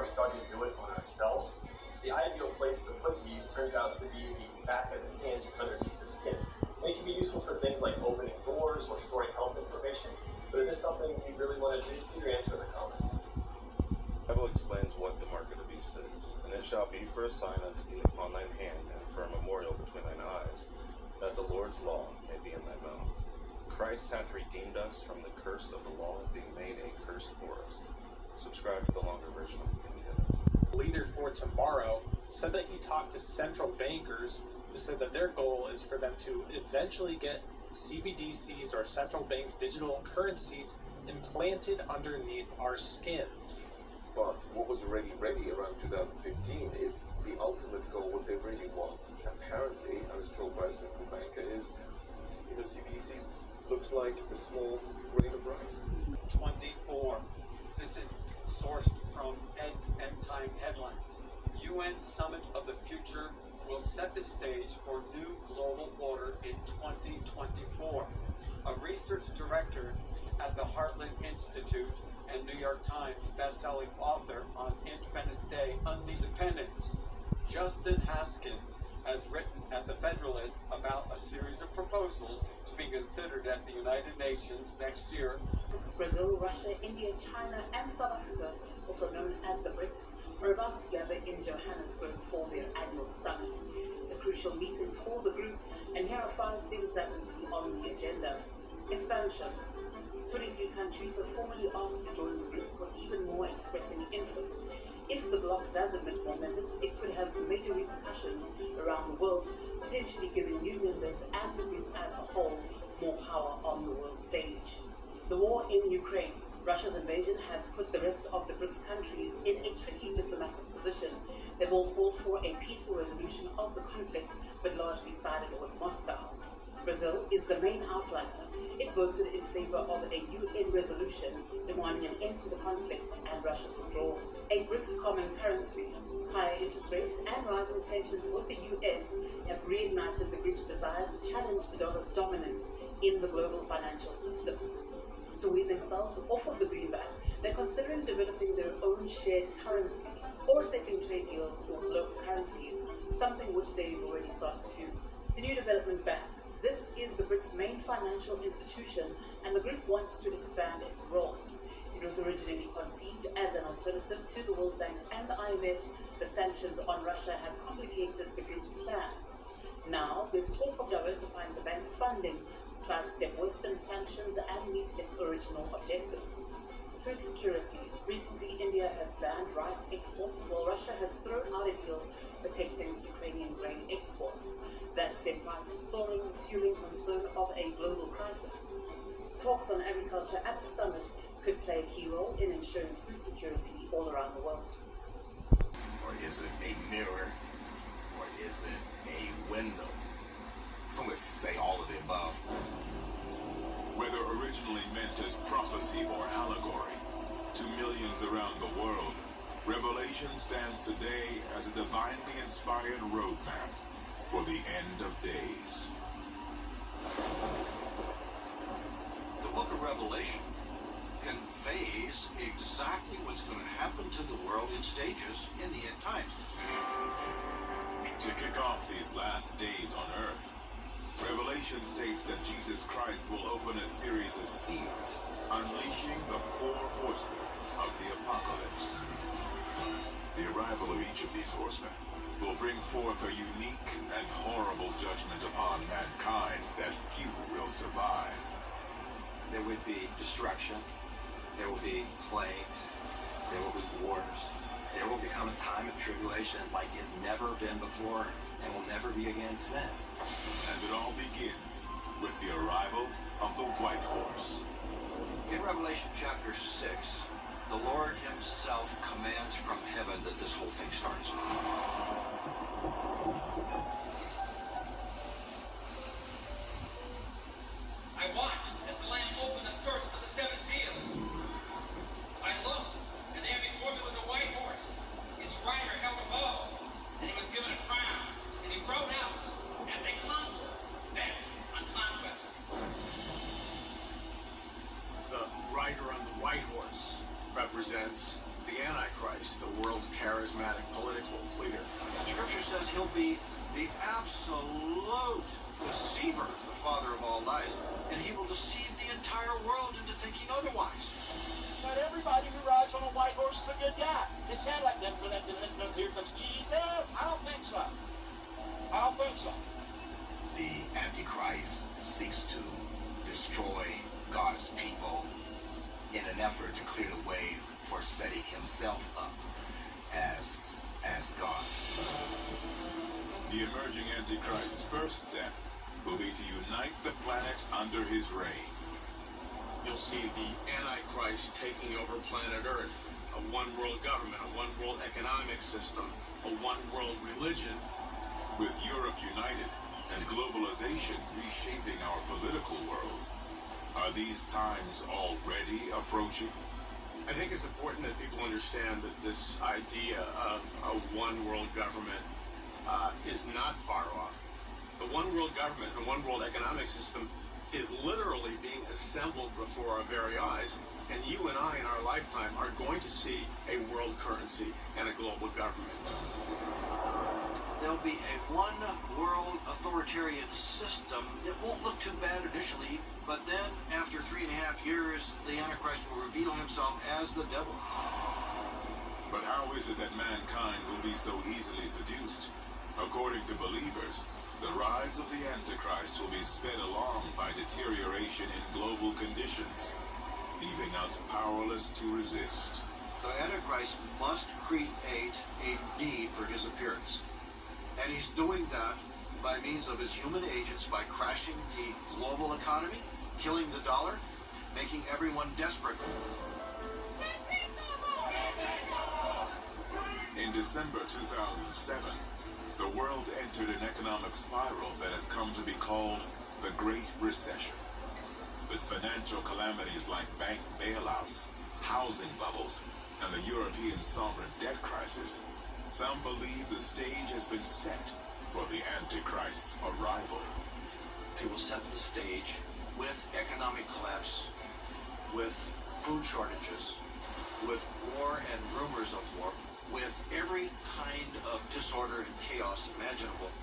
are starting to do it on ourselves. The ideal place to put these turns out to be the back of the hand, just underneath the skin. And it can be useful for things like opening doors or storing health information. But is this something you really want to do? Leave your answer in the comments. The Bible explains what the mark of the beast is. And it shall be for a sign unto thee upon thine hand, and for a memorial between thine eyes, that the Lord's law may be in thy mouth. Christ hath redeemed us from the curse of the law, being made a curse for us. Subscribe to the longer version of the video. Leaders for Tomorrow said that he talked to central bankers who said that their goal is for them to eventually get CBDCs or central bank digital currencies implanted underneath our skin. But what was already ready around 2015 is the ultimate goal, what they really want. Apparently, I was told by a central banker, is, CBDCs looks like a small grain of rice. 24. This is sourced from End Time Headlines. UN Summit of the Future will set the stage for new global order in 2024. A research director at the Heartland Institute and New York Times best-selling author on Independence Day, Independence, Justin Haskins, has written at the Federalist about a series of proposals to be considered at the United Nations next year. Brazil, Russia, India, China, and South Africa, also known as the BRICS, are about to gather in Johannesburg for their annual summit. It's a crucial meeting for the group, and here are 5 things that will be on the agenda. Expansion. 23 countries have formally asked to join the group, with even more expressing interest. If the bloc does admit more members, it could have major repercussions around the world, potentially giving new members and the group as a whole more power on the world stage. The war in Ukraine. Russia's invasion has put the rest of the BRICS countries in a tricky diplomatic position. They've all called for a peaceful resolution of the conflict, but largely sided with Moscow. Brazil is the main outlier. It voted in favor of a UN resolution demanding an end to the conflict and Russia's withdrawal. A BRICS common currency. Higher interest rates and rising tensions with the US have reignited the group's desire to challenge the dollar's dominance in the global financial system. To wean themselves off of the greenback, they're considering developing their own shared currency or settling trade deals with local currencies, something which they've already started to do. The New Development Bank. This is the BRICS' main financial institution, and the group wants to expand its role. It was originally conceived as an alternative to the World Bank and the IMF, but sanctions on Russia have complicated the group's plans. Now, there's talk of diversifying the bank's funding to sidestep Western sanctions and meet its original objectives. Food security. Recently, India has banned rice exports, while Russia has thrown out a deal protecting Ukrainian grain exports. That sent prices soaring, fueling concern of a global crisis. Talks on agriculture at the summit could play a key role in ensuring food security all around the world. Or is it a mirror? Or is it a window? Some would say all of the above. Whether originally meant as prophecy or allegory, to millions around the world, Revelation stands today as a divinely inspired roadmap for the end of days. The book of Revelation conveys exactly what's going to happen to the world in stages in the end times. To kick off these last days on earth, Revelation states that Jesus Christ will open a series of seals, unleashing the 4 horsemen of the apocalypse. The arrival of each of these horsemen will bring forth a unique and horrible judgment upon mankind that few will survive. There would be destruction, there will be plagues, there will be wars, there will become a time of tribulation like has never been before and will never be again since. And it all begins with the arrival of the white horse. In Revelation chapter 6, the Lord himself commands from heaven that this whole thing starts. I watched as the Lamb opened the first of the 7 seals. I looked, and there before me was a white horse. Its rider held a bow, and he was given a crown, and he rode out as a conqueror bent on conquest. The rider on the white horse represents the Antichrist, the world charismatic political leader. Scripture says he'll be the absolute deceiver, the father of all lies, and he will deceive the entire world into thinking otherwise. Not everybody who rides on a white horse is a good guy. It sounds like them, here comes Jesus. I don't think so. I don't think so. The Antichrist seeks to destroy God's people in an effort to clear the way for setting himself up as God. The emerging Antichrist's first step will be to unite the planet under his reign. You'll see the Antichrist taking over planet Earth, a one-world government, a one-world economic system, a one-world religion. With Europe united and globalization reshaping our political world, are these times already approaching? I think it's important that people understand that this idea of a one-world government is not far off. The one-world government and one-world economic system is literally being assembled before our very eyes, and you and I in our lifetime are going to see a world currency and a global government. There'll be a one-world authoritarian system that won't look too bad initially, but then after 3.5 years, the Antichrist will reveal himself as the devil. But how is it that mankind will be so easily seduced? According to believers, the rise of the Antichrist will be sped along by deterioration in global conditions, leaving us powerless to resist. The Antichrist must create a need for his appearance. And he's doing that by means of his human agents, by crashing the global economy, killing the dollar, making everyone desperate. In December 2007, the world entered an economic spiral that has come to be called the Great Recession. With financial calamities like bank bailouts, housing bubbles, and the European sovereign debt crisis, some believe the stage has been set for the Antichrist's arrival. He will set the stage with economic collapse, with food shortages, with war and rumors of war, with every kind of disorder and chaos imaginable.